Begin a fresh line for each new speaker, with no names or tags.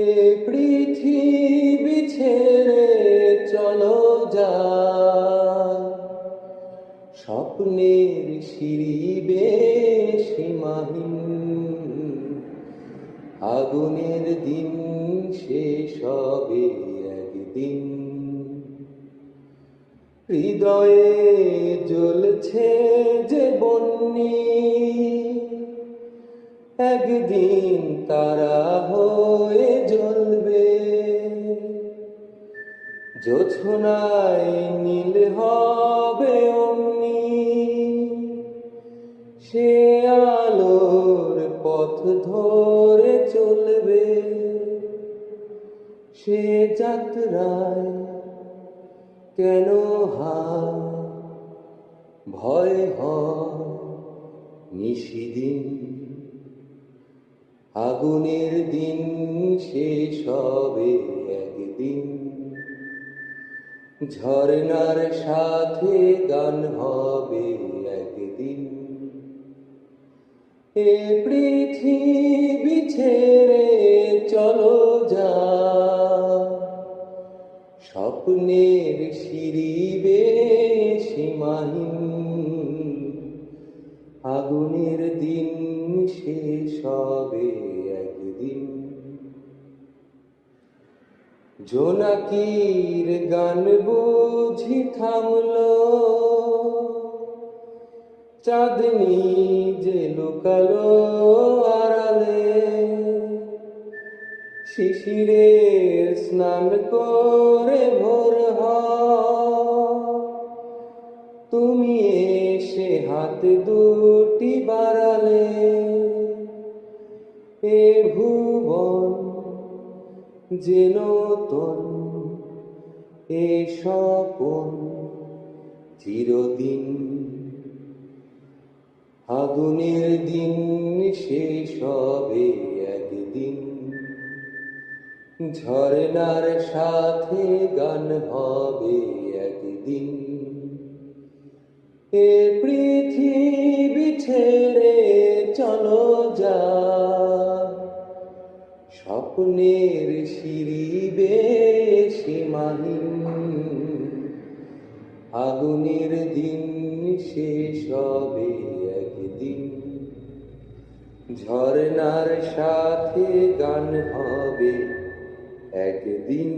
এ পৃথিবী ছেড়ে চলো যাই, স্বপ্নের সিঁড়ি বেয়ে সীমাহীন। আগুনের দিন শেষ হবে একদিন, হৃদয়ে জ্বলছে যে বন্যি, একদিন তারা হয়ে জ্বলবে। জোছনায় নীল হবে অমনি, সে আলোর পথ ধরে চলবে। সে যাত্রায় কেন হায় ভয় হয় নিশিদিন। আগুনের দিন শেষ হবে একদিন, ঝরনার সাথে গান হবে একদিন। এ পৃথিবী ছেড়ে চলো যাই, স্বপ্নের সিঁড়ি বেয়ে সীমাহীন। আগুনের দিন শেষ হবে একদিন। জোনাকির গান বুঝি থামলো, চাঁদনি যে লুকালো আড়ালে। শিশিরের স্নান করে ভোর হয়, তুমি এসে হাত দুটি বাড়ালে। এ ভুবন যে নতুন, এ স্বপন চিরদিন। আগুনের দিন শেষ হবে একদিন, ঝরনার সাথে গান হবে একদিন। এ পৃথিবী ছেড়ে চলো যাই, স্বপ্নের সিঁড়ি বেয়ে সীমাহীন। আগুনের দিন শেষ হবে একদিন, ঝরনার সাথে গান হবে একদিন।